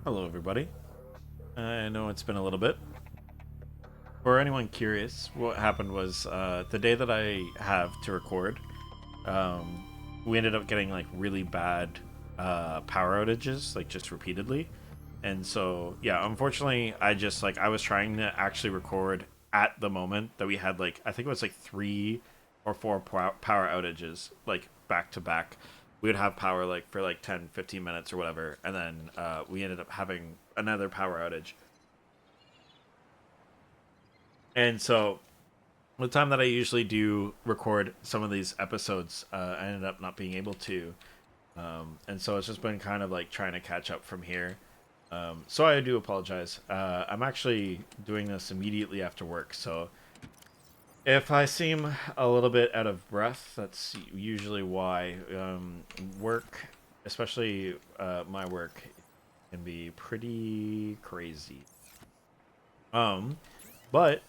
Hello, everybody. I know it's been a little bit. For anyone curious, what happened was the day that I have to record, um, we ended up getting like really bad power outages, like just repeatedly. And so, yeah, unfortunately, I was trying to actually record at the moment that we had like, I think it was like 3 or 4 power outages, like back to back. We would have power like for like 10, 15 minutes or whatever. And then we ended up having another power outage. And so the time that I usually do record some of these episodes, I ended up not being able to. And so it's just been kind of like trying to catch up from here. So I do apologize. I'm actually doing this immediately after work. So if I seem a little bit out of breath, that's usually why. Work, especially my work, can be pretty crazy. Um, but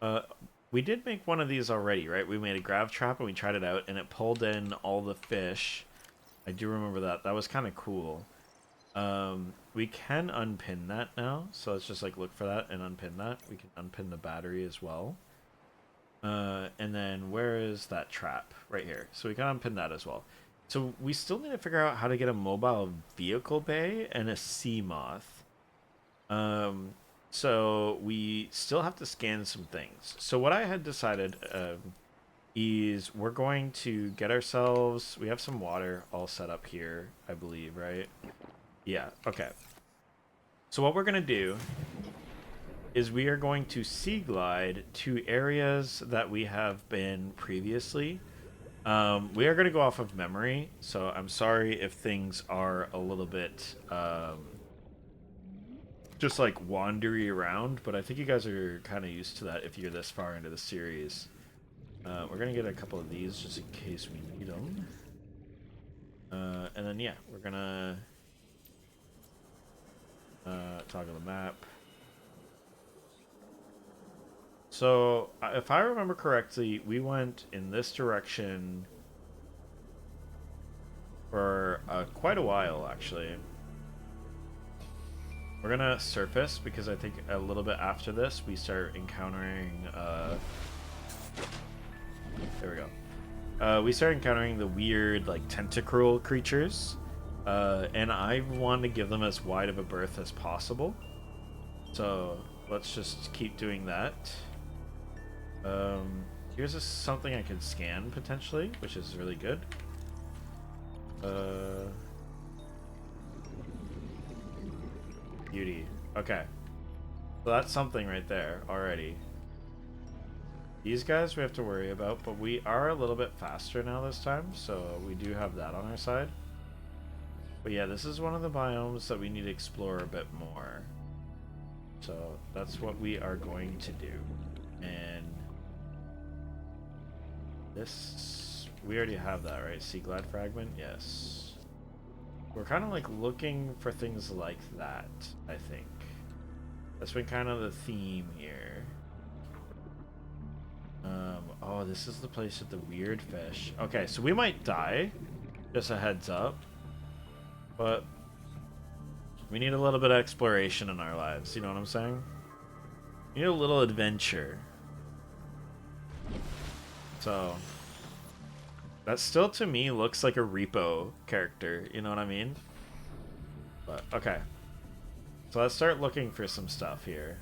Uh, we did make one of these already, right? We made a grav trap and we tried it out, and it pulled in all the fish. I do remember that. That was kind of cool. We can unpin that now, so let's just like look for that and unpin that. We can unpin the battery as well. And then where is that trap? Right here. So we can unpin that as well. So we still need to figure out how to get a mobile vehicle bay and a sea moth. Um, so we still have to scan some things. So what I had decided is we're going to get ourselves. We have some water all set up here, I believe, right? Yeah. Okay. So what we're gonna do is we are going to sea glide to areas that we have been previously. We are going to go off of memory, so I'm sorry if things are a little bit just like wandery around, but I think you guys are kind of used to that if you're this far into the series. We're gonna get a couple of these just in case we need them. And then yeah, we're gonna toggle the map. So if I remember correctly, we went in this direction for quite a while actually. We're gonna surface because I think a little bit after this we start encountering there we go. We start encountering the weird, like, tentacruel creatures, and I want to give them as wide of a berth as possible. So let's just keep doing that. Here's something I can scan potentially, which is really good. Beauty. Okay, so that's something right there already. These guys we have to worry about, but we are a little bit faster now this time, so we do have that on our side. But yeah, this is one of the biomes that we need to explore a bit more. So that's what we are going to do. And this, we already have that, right? Sea glad fragment? Yes. We're kind of like looking for things like that, I think. That's been kind of the theme here. Oh, this is the place with the weird fish. Okay, so we might die. Just a heads up. But we need a little bit of exploration in our lives, you know what I'm saying? We need a little adventure. So that still to me looks like a repo character, you know what I mean? But okay. So let's start looking for some stuff here.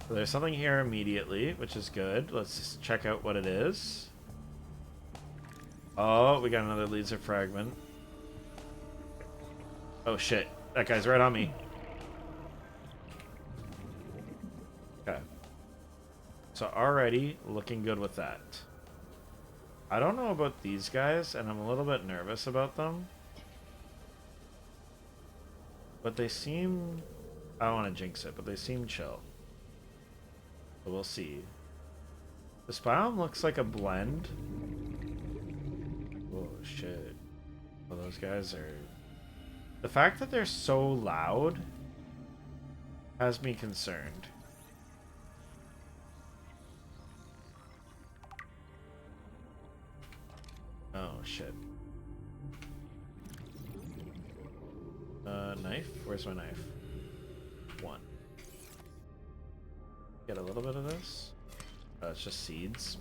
So there's something here immediately, which is good. Let's just check out what it is. Oh, we got another laser fragment. Oh shit, that guy's right on me. Okay. So already looking good with that. I don't know about these guys, and I'm a little bit nervous about them. But they seem... I don't want to jinx it, but they seem chill. So we'll see. This biome looks like a blend. Oh shit. Well, those guys are... The fact that they're so loud has me concerned. Oh shit. Knife? Where's my knife? 1. Get a little bit of this. It's just seeds.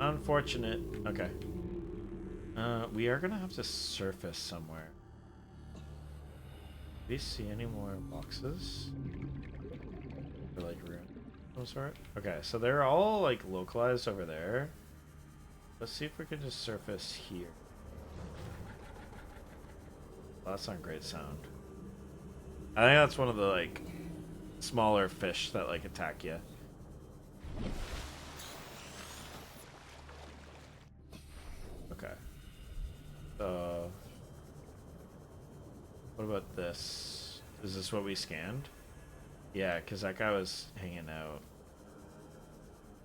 Unfortunate. Okay. We are gonna have to surface somewhere. Do we see any more boxes? Or like room of some sort? Okay, so they're all like localized over there. Let's see if we can just surface here. Well, that's not great sound. I think that's one of the like smaller fish that like attack you. Okay. What about this? Is this what we scanned? Yeah, because that guy was hanging out.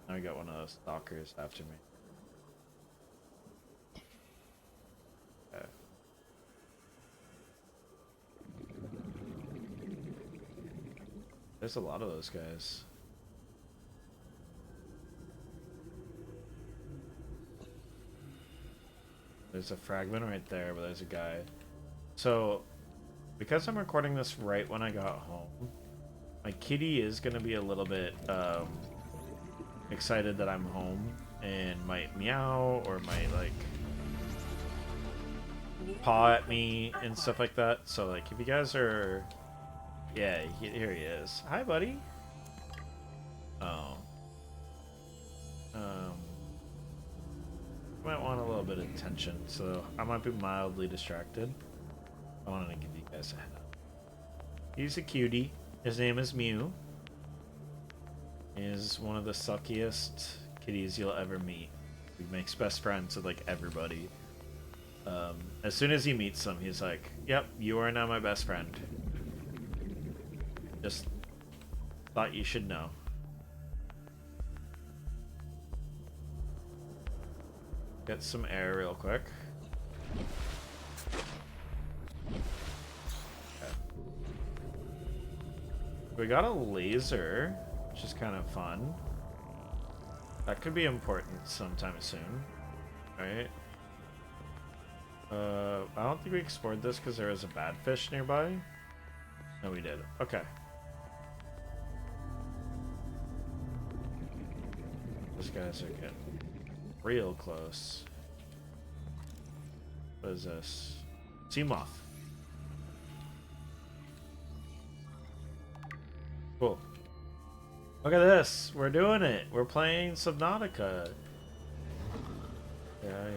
Now we got one of those stalkers after me. Okay. There's a lot of those guys. There's a fragment right there, but there's a guy. So, because I'm recording this right when I got home, my kitty is going to be a little bit excited that I'm home and might meow or might like paw at me and stuff like that. So like if you guys are... Yeah, here he is. Hi, buddy. Oh. Might want a little bit of attention, so I might be mildly distracted. I wanted to give you guys a head up. He's a cutie. His name is Mew. He's one of the suckiest kitties you'll ever meet. He makes best friends with like everybody. As soon as he meets them, he's like, "Yep, you are now my best friend. Just thought you should know." Get some air real quick. Okay. We got a laser, which is kind of fun. That could be important sometime soon, right? I don't think we explored this because there was a bad fish nearby. No, we did. Okay. Those guys are getting real close. What is this? Sea moth. Cool. Look at this. We're doing it. We're playing Subnautica. Yeah.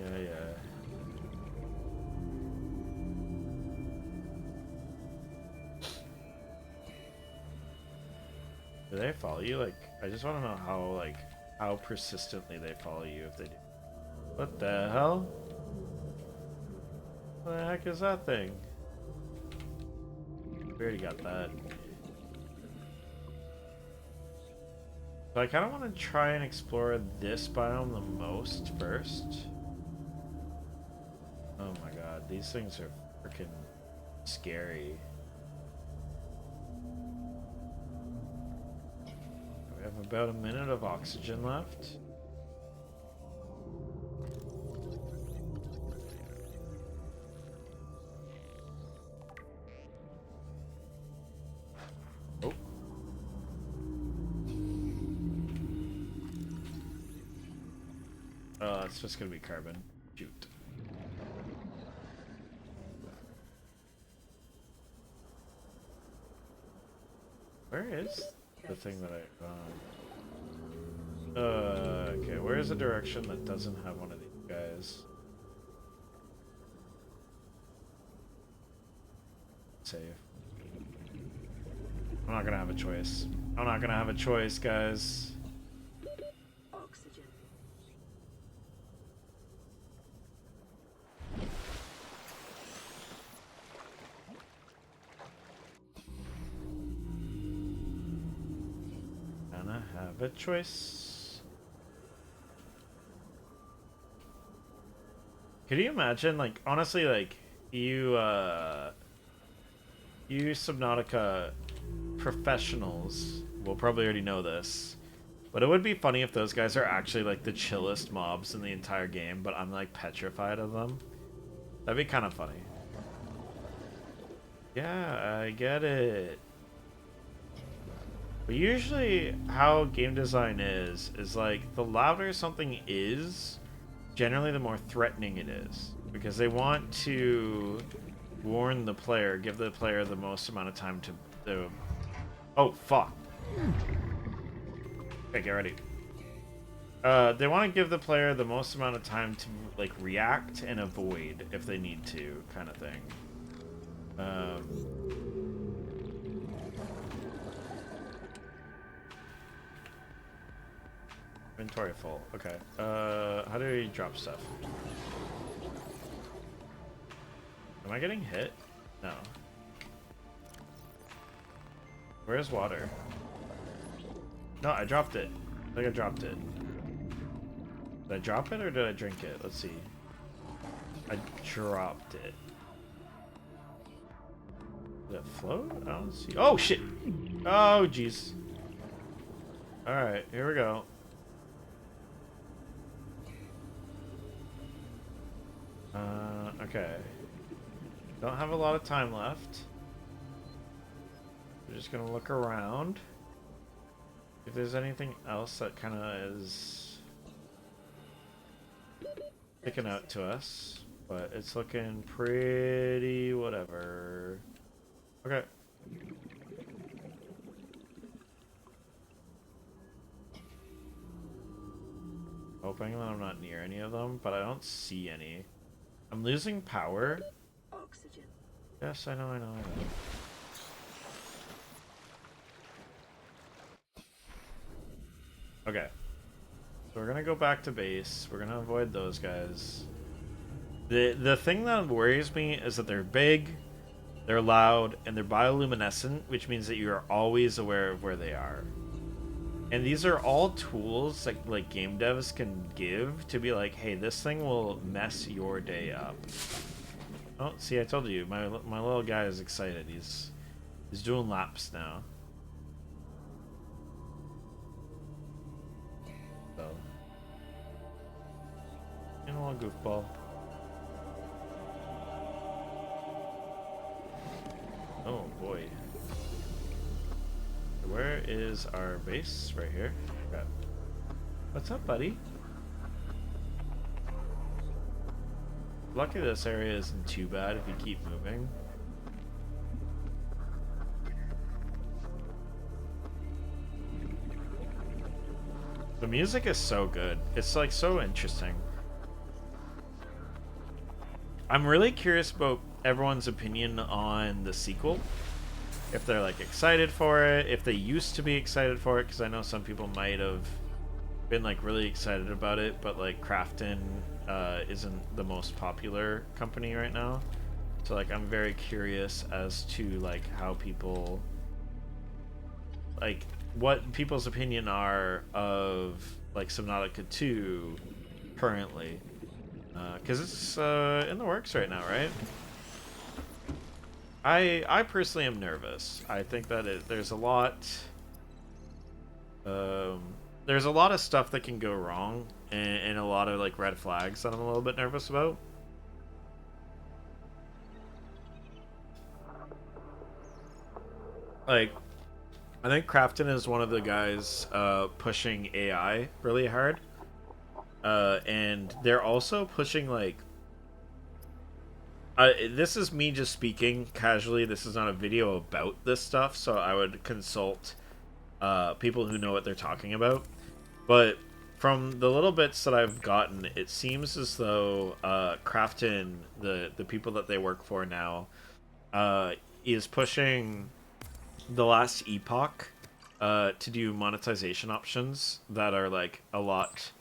Do they follow you? Like, I just want to know how persistently they follow you if they do. What the hell? What the heck is that thing? We already got that. So I kind of want to try and explore this biome the most first. Oh my god, these things are freaking scary. We have about a minute of oxygen left. Oh. Oh, it's just gonna be carbon. Shoot. Where is the thing that I okay, where is a direction that doesn't have one of these guys? Save. I'm not gonna have a choice. I'm not gonna have a choice, guys. Oxygen. Gonna have a choice. Could you imagine, like, honestly, like, you Subnautica professionals will probably already know this, but it would be funny if those guys are actually, like, the chillest mobs in the entire game, but I'm, like, petrified of them. That'd be kind of funny. Yeah, I get it. But usually how game design is like the louder something is, generally the more threatening it is. Because they want to warn the player, give the player the most amount of time to oh fuck. Okay, get ready. They want to give the player the most amount of time to like react and avoid if they need to, kind of thing. Inventory full. Okay. How do we drop stuff? Am I getting hit? No. Where's water? No, I dropped it. I think I dropped it. Did I drop it or did I drink it? Let's see. I dropped it. Did it float? I don't see. Oh shit! Oh jeez. Alright, here we go. Okay. Don't have a lot of time left. We're just gonna look around. If there's anything else that kind of is sticking out to us, but it's looking pretty whatever. Okay. Hoping that I'm not near any of them, but I don't see any. I'm losing power. Oxygen. Yes, I know. Okay. So we're gonna go back to base. We're gonna avoid those guys. The thing that worries me is that they're big, they're loud, and they're bioluminescent, which means that you are always aware of where they are. And these are all tools that like game devs can give to be like, hey, this thing will mess your day up. Oh, see, I told you, my little guy is excited. He's doing laps now. So, you know, a goofball. Oh boy. Where is our base? Right here. Okay. What's up, buddy? Lucky this area isn't too bad if you keep moving. The music is so good. It's like so interesting. I'm really curious about everyone's opinion on the sequel. If they're like excited for it, if they used to be excited for it, because I know some people might have been like really excited about it, but like Crafton isn't the most popular company right now. So like I'm very curious as to like how people like what people's opinion are of like Subnautica 2 currently. Because it's in the works right now, right? I personally am nervous. I think that there's a lot of stuff that can go wrong, and a lot of like red flags that I'm a little bit nervous about. Like, I think Crafton is one of the guys pushing AI really hard, and they're also pushing like. This is me just speaking casually. This is not a video about this stuff, so I would consult people who know what they're talking about. But from the little bits that I've gotten, it seems as though Crafton, the people that they work for now, is pushing the last epoch to do monetization options that are like a lot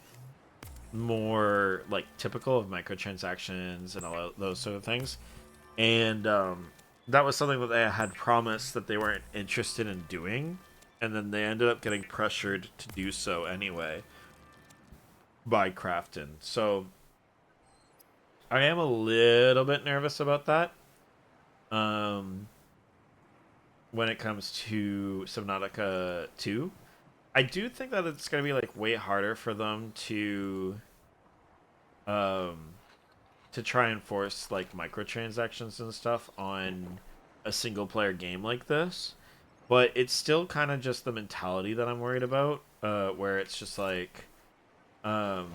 more like typical of microtransactions and all those sort of things. And that was something that they had promised that they weren't interested in doing, and then they ended up getting pressured to do so anyway by Crafton. So I am a little bit nervous about that when it comes to Subnautica 2. I do think that it's going to be like way harder for them to try and force like microtransactions and stuff on a single player game like this, but it's still kind of just the mentality that I'm worried about, where um,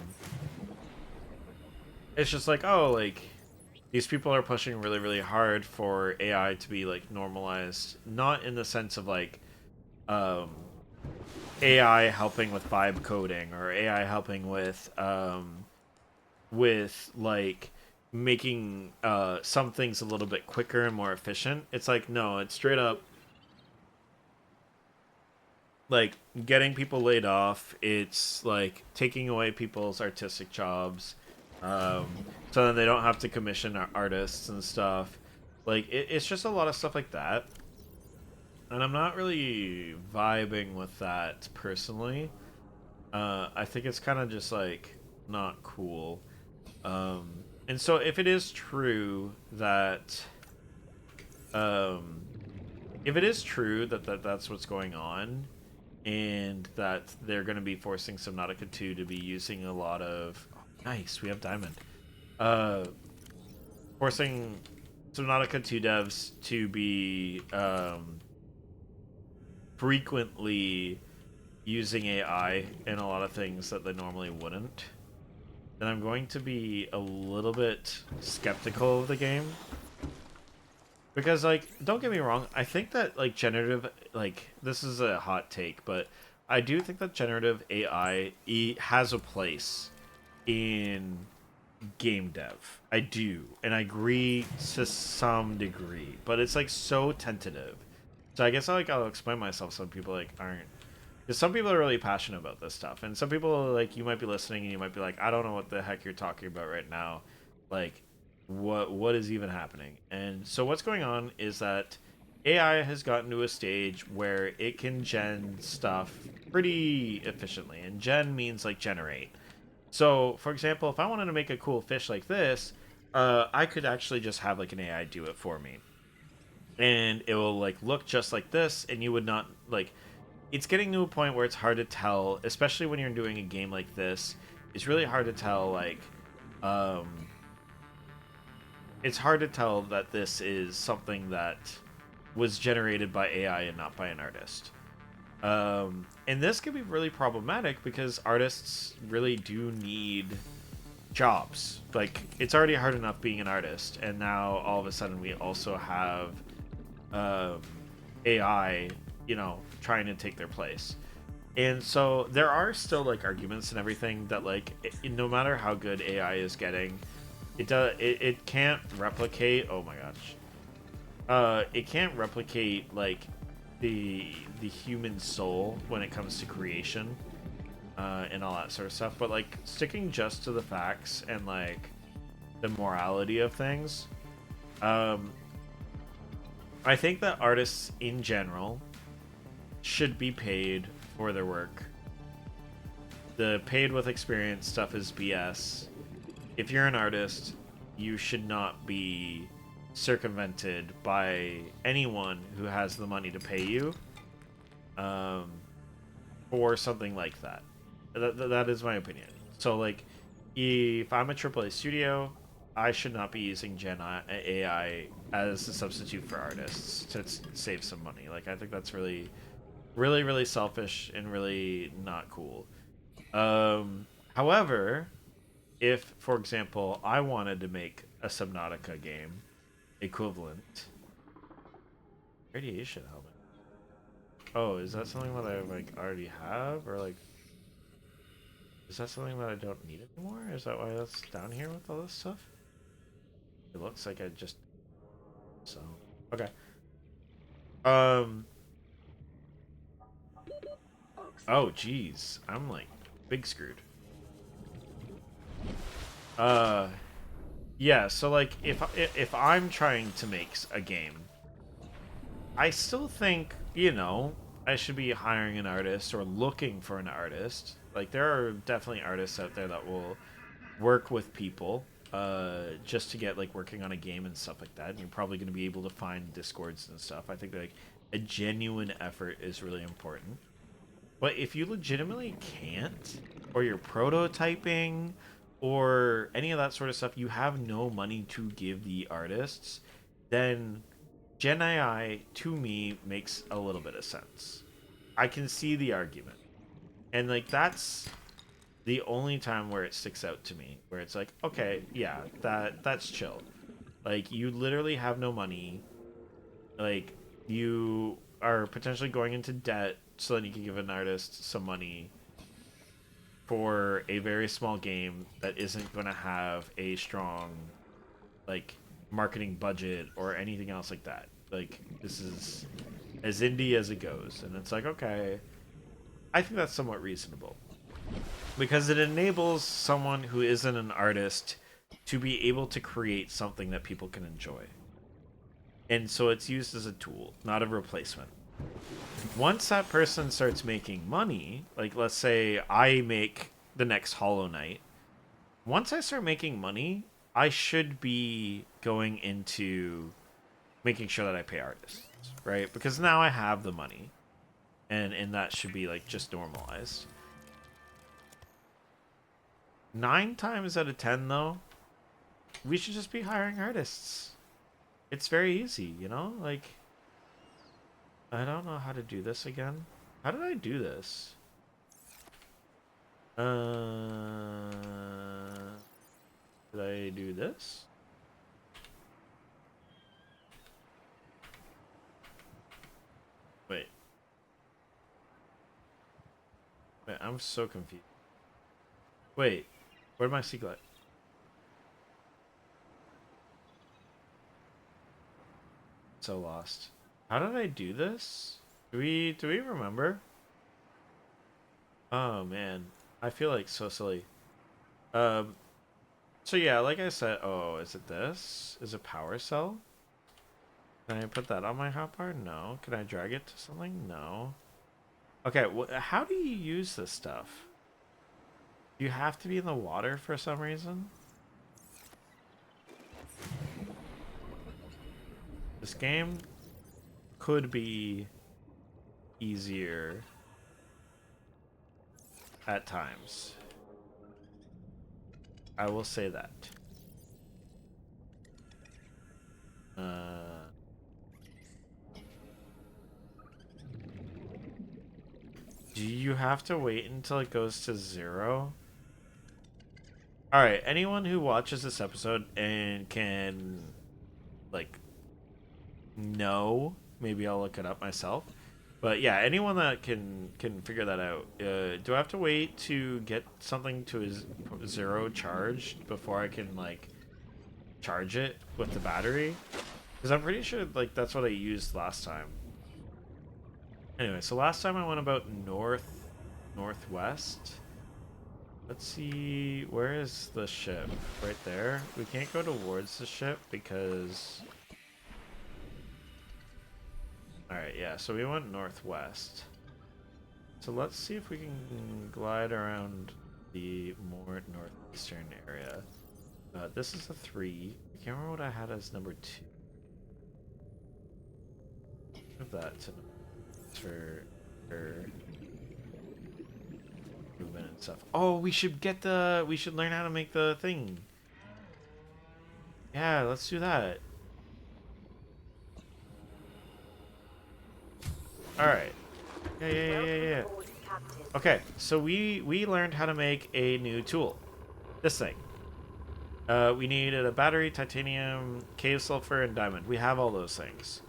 it's just like, oh, like these people are pushing really, really hard for AI to be like normalized, not in the sense of like um, AI helping with vibe coding or AI helping with like making some things a little bit quicker and more efficient. It's like no, it's straight up like getting people laid off. It's like taking away people's artistic jobs, um, so then they don't have to commission artists and stuff. Like it's just a lot of stuff like that, and I'm not really vibing with that personally. I think it's kind of just like not cool. And so if it is true that um, if it is true that's what's going on, and that they're going to be forcing Subnautica 2 to be using a lot of nice, we have diamond. Uh Forcing Subnautica 2 devs to be frequently using AI in a lot of things that they normally wouldn't, then I'm going to be a little bit skeptical of the game. Because, like, don't get me wrong, I think that, like, generative, like, this is a hot take, but I do think that generative AI has a place in game dev. I do. And I agree to some degree, but it's, like, so tentative. So I guess, I'll explain myself. Some people, like, aren't. Because some people are really passionate about this stuff. And some people, like, you might be listening and you might be like, I don't know what the heck you're talking about right now. Like, what is even happening? And so what's going on is that AI has gotten to a stage where it can gen stuff pretty efficiently. And gen means, like, generate. So, for example, if I wanted to make a cool fish like this, I could actually just have, like, an AI do it for me. And it will, like, look just like this, and you would not, like, it's getting to a point where it's hard to tell, especially when you're doing a game like this. It's really hard to tell, like, um, it's hard to tell that this is something that was generated by AI and not by an artist. And this can be really problematic because artists really do need jobs. Like, it's already hard enough being an artist, and now all of a sudden we also have um, AI, trying to take their place. And so there are still like arguments and everything that like no matter how good AI is getting, it can't replicate. Oh my gosh, it can't replicate like the human soul when it comes to creation, and all that sort of stuff. But like sticking just to the facts and like the morality of things, um, I think that artists in general should be paid for their work. The paid with experience stuff is BS. If you're an artist, you should not be circumvented by anyone who has the money to pay you, um, for something like that. That is my opinion. So, like, if I'm a AAA studio, I should not be using Gen AI as a substitute for artists to save some money. Like, I think that's really, really, really selfish and really not cool. However, if, for example, I wanted to make a Subnautica game equivalent, radiation helmet. Oh, is that something that I like already have, or like, is that something that I don't need anymore? Is that why that's down here with all this stuff? It looks like I just so okay. Um. Oh, geez, I'm like big screwed. Uh. Yeah. So like, if I'm trying to make a game, I still think I should be hiring an artist or looking for an artist. Like there are definitely artists out there that will work with people just to get like working on a game and stuff like that. And you're probably going to be able to find discords and stuff. I think like a genuine effort is really important. But if you legitimately can't, or you're prototyping, or any of that sort of stuff, you have no money to give the artists, then Gen AI to me makes a little bit of sense. I can see the argument. And like that's the only time where it sticks out to me, where it's like, okay, yeah, that's chill. Like you literally have no money. Like you are potentially going into debt so that you can give an artist some money for a very small game that isn't going to have a strong like marketing budget or anything else like that. Like this is as indie as it goes, and it's like, okay, I think that's somewhat reasonable because it enables someone who isn't an artist to be able to create something that people can enjoy. And so it's used as a tool, not a replacement. Once that person starts making money, like let's say I make the next Hollow Knight, once I start making money, I should be going into making sure that I pay artists, right? Because now I have the money, and that should be like just normalized. 9 times out of 10, though, we should just be hiring artists. It's very easy, you know? Like, I don't know how to do this again. How did I do this? Did I do this? Wait. Wait, I'm so confused. Wait, where'd my seaglass? So lost. How did I do this? Do we remember? Oh man, I feel like so silly. Um, so yeah, like I said, oh, is it this? Is it power cell? Can I put that on my hotbar? No. Can I drag it to something? No. Okay, how do you use this stuff? You have to be in the water for some reason? This game could be easier at times. I will say that. Do you have to wait until it goes to 0? Alright, anyone who watches this episode and can, like, know, maybe I'll look it up myself. But yeah, anyone that can figure that out. Do I have to wait to get something to a 0 charged before I can, like, charge it with the battery? Because I'm pretty sure, like, that's what I used last time. Anyway, so last time I went about northwest. Let's see, where is the ship? Right there. We can't go towards the ship because... Alright, yeah, so we went northwest. So let's see if we can glide around the more northeastern area. This is a 3. I can't remember what I had as number 2. Move that to for movement and stuff. Oh, we should learn how to make the thing. Yeah, let's do that. Alright. Yeah. Okay, so we learned how to make a new tool. This thing. We needed a battery, titanium, cave sulfur, and diamond. We have all those things.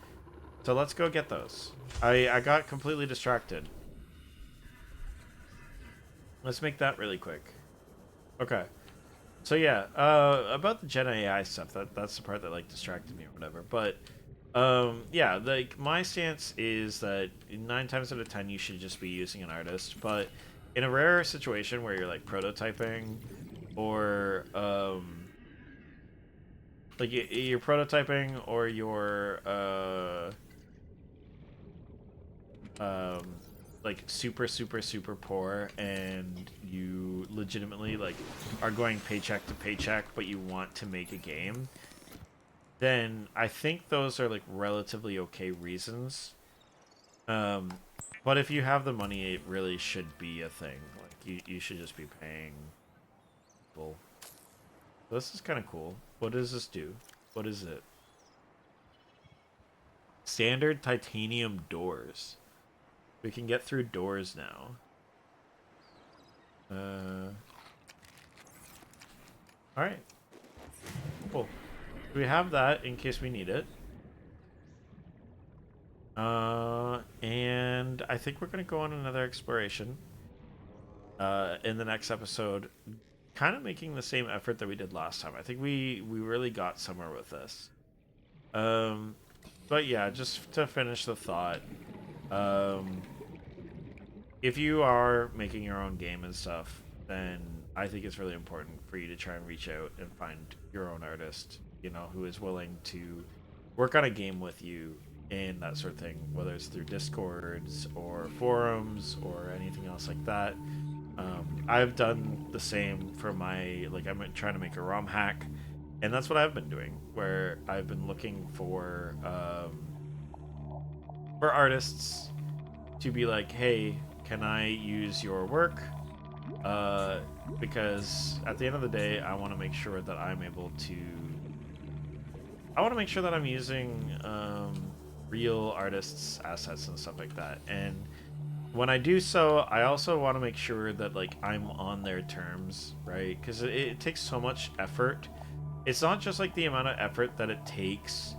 So let's go get those. I got completely distracted. Let's make that really quick. Okay. So yeah, about the Gen AI stuff, that's the part that like distracted me or whatever. But yeah, like my stance is that 9 times out of 10 you should just be using an artist. But in a rare situation where you're like prototyping, or like you're prototyping, or you're um like super poor, and you legitimately like are going paycheck to paycheck, but you want to make a game, then I think those are like relatively okay reasons. But if you have the money, it really should be a thing. Like you should just be paying people. This is kind of cool. What does this do? What is it? Standard titanium doors. We can get through doors now. Alright. Cool. We have that in case we need it. And I think we're going to go on another exploration in the next episode, kind of making the same effort that we did last time. I think we really got somewhere with this. But yeah, just to finish the thought, if you are making your own game and stuff, then I think it's really important for you to try and reach out and find your own artist, you know, who is willing to work on a game with you and that sort of thing, whether it's through Discords or forums or anything else like that. I've done the same for my, like, I'm trying to make a ROM hack, and that's what I've been doing, where I've been looking for artists to be like, hey, can I use your work? Because at the end of the day, I want to make sure that I'm able to. I want to make sure that I'm using real artists' assets and stuff like that. And when I do so, I also want to make sure that like I'm on their terms, right? Because it takes so much effort. It's not just like the amount of effort that it takes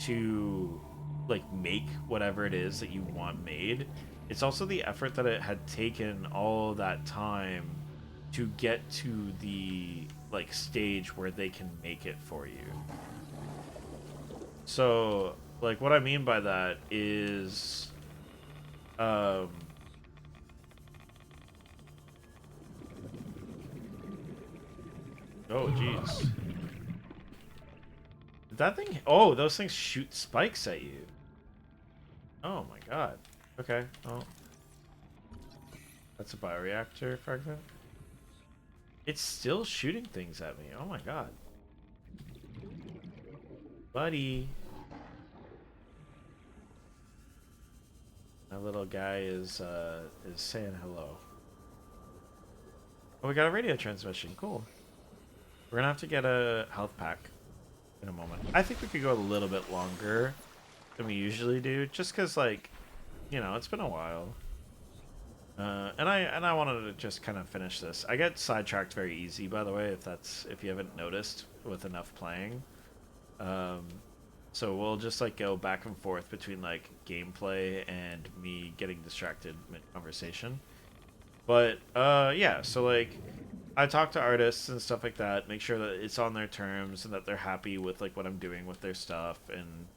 to like make whatever it is that you want made. It's also the effort that it had taken all that time to get to the like stage where they can make it for you. So like what I mean by that is oh jeez. That thing, oh, those things shoot spikes at you. Oh my god. Okay, well. That's a bioreactor fragment. It's still shooting things at me. Oh my god. Buddy. My little guy is saying hello. Oh, we got a radio transmission. Cool. We're gonna have to get a health pack in a moment. I think we could go a little bit longer than we usually do, just because, like, you know, it's been a while. And I wanted to just kind of finish this. I get sidetracked very easy, by the way, if you haven't noticed with enough playing. So we'll just like go back and forth between like gameplay and me getting distracted mid conversation. But yeah, so like I talk to artists and stuff like that, make sure that it's on their terms and that they're happy with like what I'm doing with their stuff and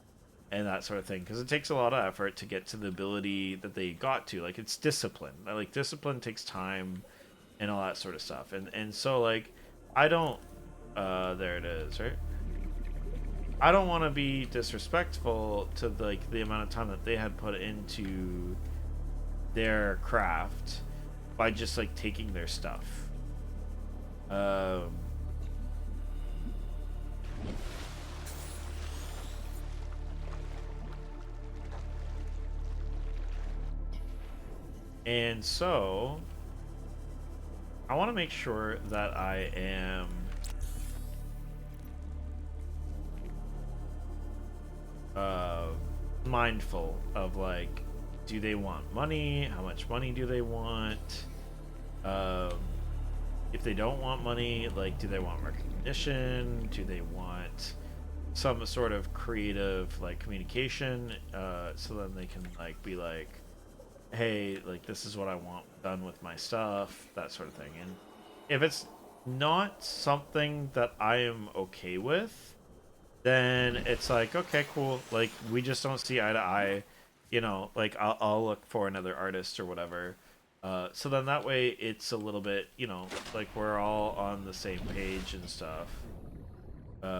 that sort of thing, because it takes a lot of effort to get to the ability that they got to. Like, it's discipline. Like, discipline takes time and all that sort of stuff. And so like I don't there it is, right? I don't want to be disrespectful to like the amount of time that they had put into their craft by just like taking their stuff. And so I want to make sure that I am mindful of like, do they want money? How much money do they want? If they don't want money, like, do they want recognition? Do they want some sort of creative like communication? So then they can like be like, hey, like, this is what I want done with my stuff, that sort of thing. And if it's not something that I am okay with, then it's like, okay, cool, like, we just don't see eye to eye, you know, like, I'll look for another artist or whatever. So then that way it's a little bit, you know, like, we're all on the same page and stuff.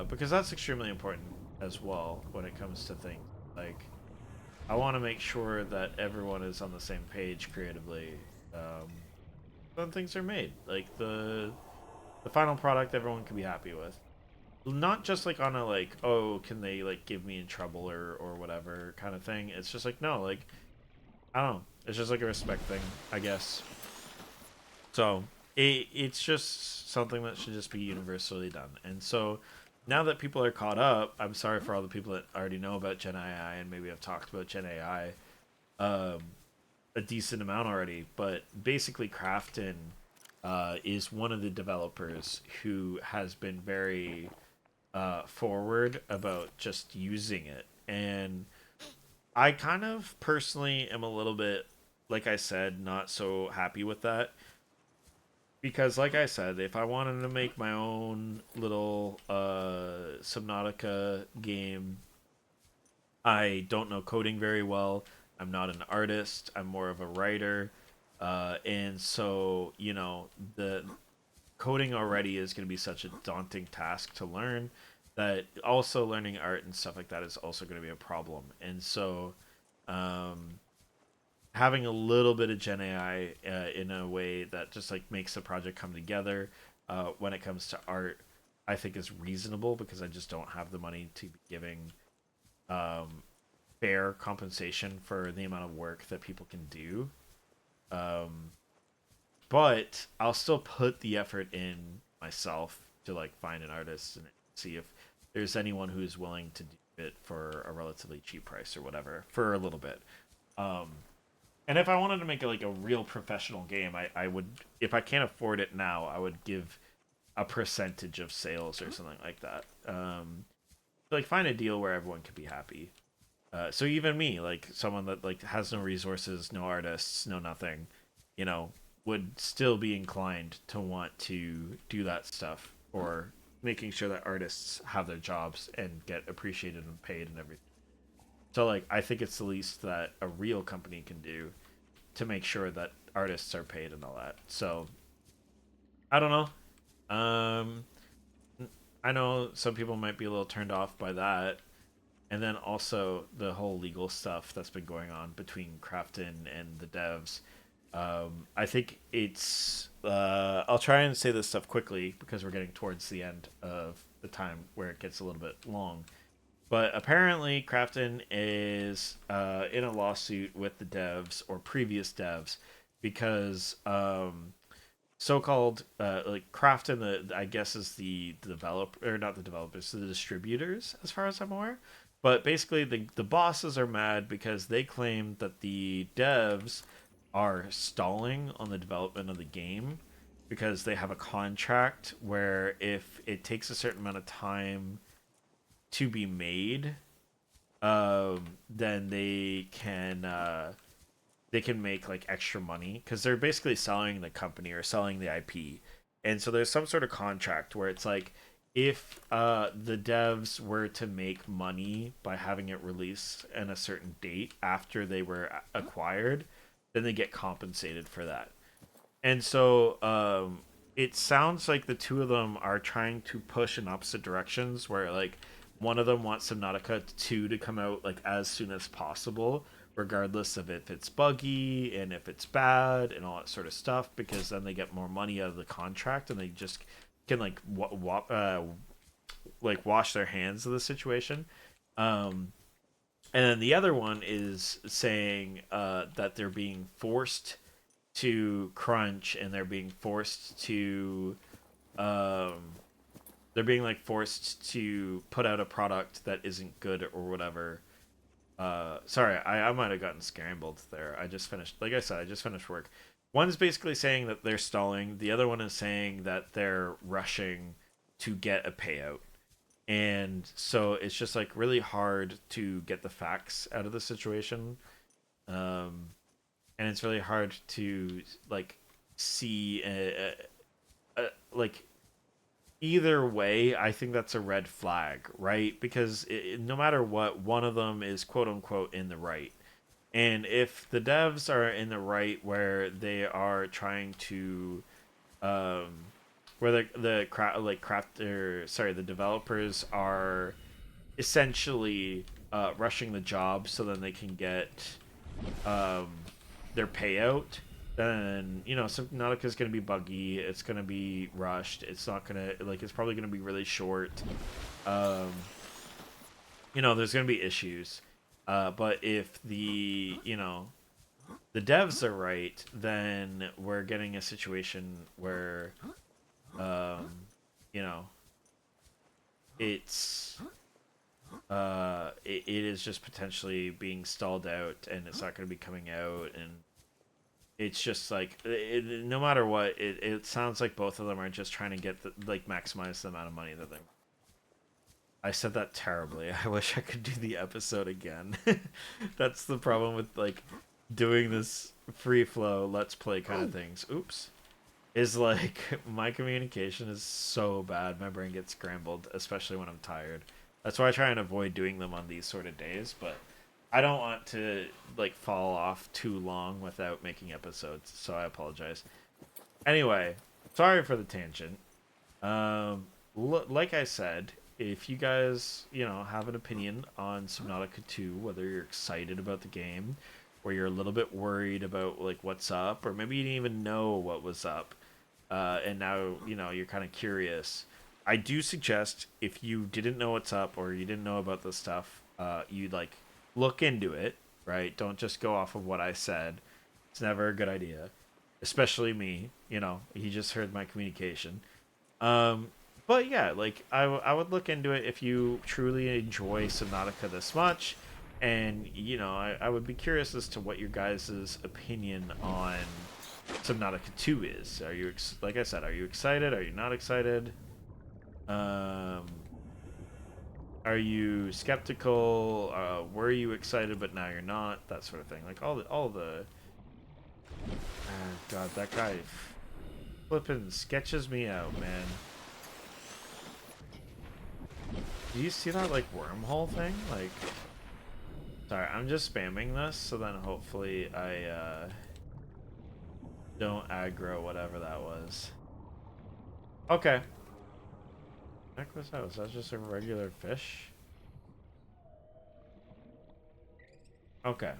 Because that's extremely important as well when it comes to things. Like, I want to make sure that everyone is on the same page creatively when things are made. Like, the final product everyone can be happy with. Not just like on a like, oh, can they like give me in trouble or whatever kind of thing. It's just like, no, like, I don't know. It's just like a respect thing, I guess. So it's just something that should just be universally done. And so now that people are caught up, I'm sorry for all the people that already know about Gen AI and maybe have talked about Gen AI um, a decent amount already. But basically, Crafton is one of the developers who has been very forward about just using it. And I kind of personally am a little bit, like I said, not so happy with that. Because, like I said, if I wanted to make my own little Subnautica game, I don't know coding very well. I'm not an artist. I'm more of a writer. And so, the coding already is going to be such a daunting task to learn that also learning art and stuff like that is also going to be a problem. And so, um, having a little bit of Gen AI in a way that just like makes the project come together when it comes to art, I think is reasonable because I just don't have the money to be giving um, fair compensation for the amount of work that people can do. Um, but I'll still put the effort in myself to like find an artist and see if there's anyone who's willing to do it for a relatively cheap price or whatever for a little bit. Um, and if I wanted to make like a real professional game, I would, if I can't afford it now, I would give a percentage of sales or something like that. Like find a deal where everyone could be happy. So even me, like someone that like has no resources, no artists, no nothing, you know, would still be inclined to want to do that stuff or making sure that artists have their jobs and get appreciated and paid and everything. So like I think it's the least that a real company can do to make sure that artists are paid and all that. So I don't know. I know some people might be a little turned off by that, and then also the whole legal stuff that's been going on between Crafton and the devs. I think it's. I'll try and say this stuff quickly because we're getting towards the end of the time where it gets a little bit long. But apparently, Crafton is in a lawsuit with the devs or previous devs because so-called like Crafton, the I guess is the developer or not the developers, the distributors, as far as I'm aware. But basically, the bosses are mad because they claim that the devs are stalling on the development of the game because they have a contract where if it takes a certain amount of time to be made, then they can make like extra money because they're basically selling the company or selling the IP. And so there's some sort of contract where it's like if the devs were to make money by having it released in a certain date after they were acquired, then they get compensated for that. And so it sounds like the two of them are trying to push in opposite directions where like one of them wants Subnautica 2 to come out like as soon as possible, regardless of if it's buggy and if it's bad and all that sort of stuff, because then they get more money out of the contract and they just can like like wash their hands of the situation. Um, and then the other one is saying that they're being forced to crunch and they're being forced to um, they're being like forced to put out a product that isn't good or whatever. Sorry, I might have gotten scrambled there. I just finished, like I said, I just finished work. One's basically saying that they're stalling. The other one is saying that they're rushing to get a payout. And so it's just like really hard to get the facts out of the situation. Um, and it's really hard to like see like either way. I think that's a red flag, right? Because no matter what, one of them is quote unquote in the right. And if the devs are in the right where they are trying to um where like crafter sorry the developers are essentially rushing the job so then they can get um, their payout, then Subnautica is going to be buggy. It's going to be rushed. It's not going to like. It's probably going to be really short. Um, there's going to be issues. But if the devs are right, then we're getting a situation where um, you know it's it is just potentially being stalled out, and it's not going to be coming out, and it's just like no matter what, it sounds like both of them are just trying to get like maximize the amount of money that they. I said that terribly. I wish I could do the episode again. That's the problem with like doing this free flow let's play kind of things. Oops. Is like my communication is so bad, my brain gets scrambled, especially when I'm tired. That's why I try and avoid doing them on these sort of days, but I don't want to like fall off too long without making episodes, so I apologize. Anyway, sorry for the tangent. Like I said, if you guys, have an opinion on Subnautica 2, whether you're excited about the game, or you're a little bit worried about like what's up, or maybe you didn't even know what was up, and now you're kind of curious. I do suggest if you didn't know what's up or you didn't know about this stuff, you like look into it, right? Don't just go off of what I said. It's never a good idea, especially me. He just heard my communication. But yeah, like I would look into it if you truly enjoy Subnautica this much, and I would be curious as to what your guys' opinion on Subnautica 2 is. Are you like I said, are you excited? Are you not excited? Are you skeptical? Were you excited but now you're not? That sort of thing. Like all the. Oh God, that guy flipping sketches me out, man. Do you see that like wormhole thing? Like, sorry, I'm just spamming this so then hopefully I don't aggro whatever that was. Okay. What the heck was that? Was that just a regular fish? Okay.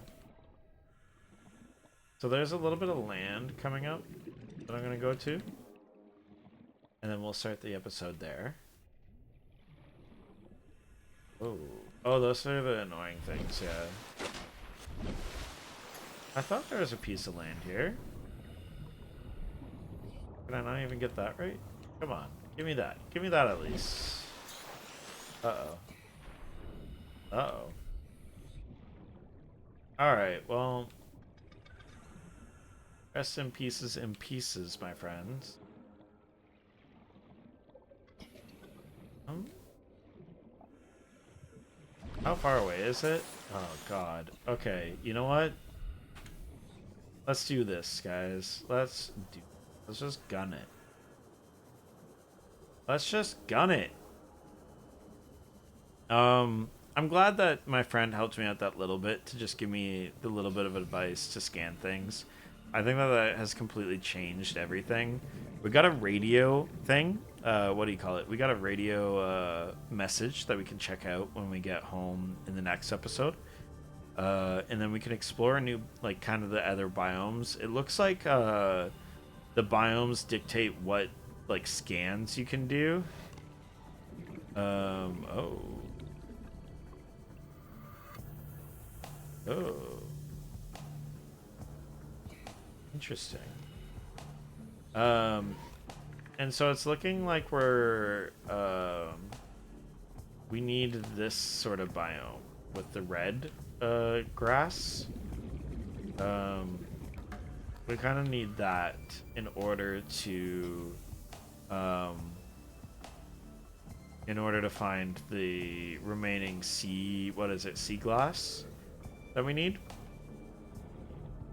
So there's a little bit of land coming up that I'm gonna go to, and then we'll start the episode there. Oh, those are the annoying things, yeah. I thought there was a piece of land here. Can I not even get that right? Come on, give me that. Give me that at least. Uh-oh. Uh-oh. Alright, well... Rest in pieces, my friends. How far away is it? Oh god. Okay, you know what? Let's do this, guys. Let's just gun it. Let's just gun it. I'm glad that my friend helped me out that little bit to just give me the little bit of advice to scan things. I think that has completely changed everything. We got a radio thing. What do you call it? We got a radio message that we can check out when we get home in the next episode. And then we can explore a new, like, kind of the other biomes. It looks like the biomes dictate what, like, scans you can do. Oh. Oh. Interesting. And so it's looking like we need this sort of biome with the red grass. We kind of need that in order to find the remaining seaglass that we need.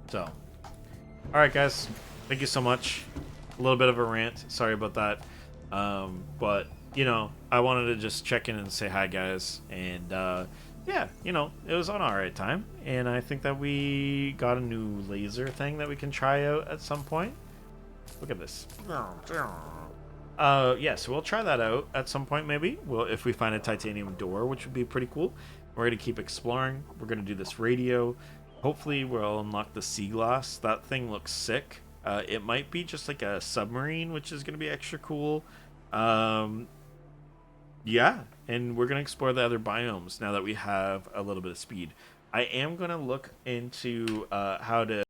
So, all right, guys, thank you so much. A little bit of a rant. Sorry about that. But I wanted to just check in and say hi, guys, and yeah, it was on alright time, and I think that we got a new laser thing that we can try out at some point. Look at this. Yeah, so we'll try that out at some point, maybe. Well, if we find a titanium door, which would be pretty cool. We're gonna keep exploring. We're gonna do this radio. Hopefully, we'll unlock the seaglass. That thing looks sick. It might be just like a submarine, which is gonna be extra cool. Yeah, and we're gonna explore the other biomes now that we have a little bit of speed. I am gonna look into how to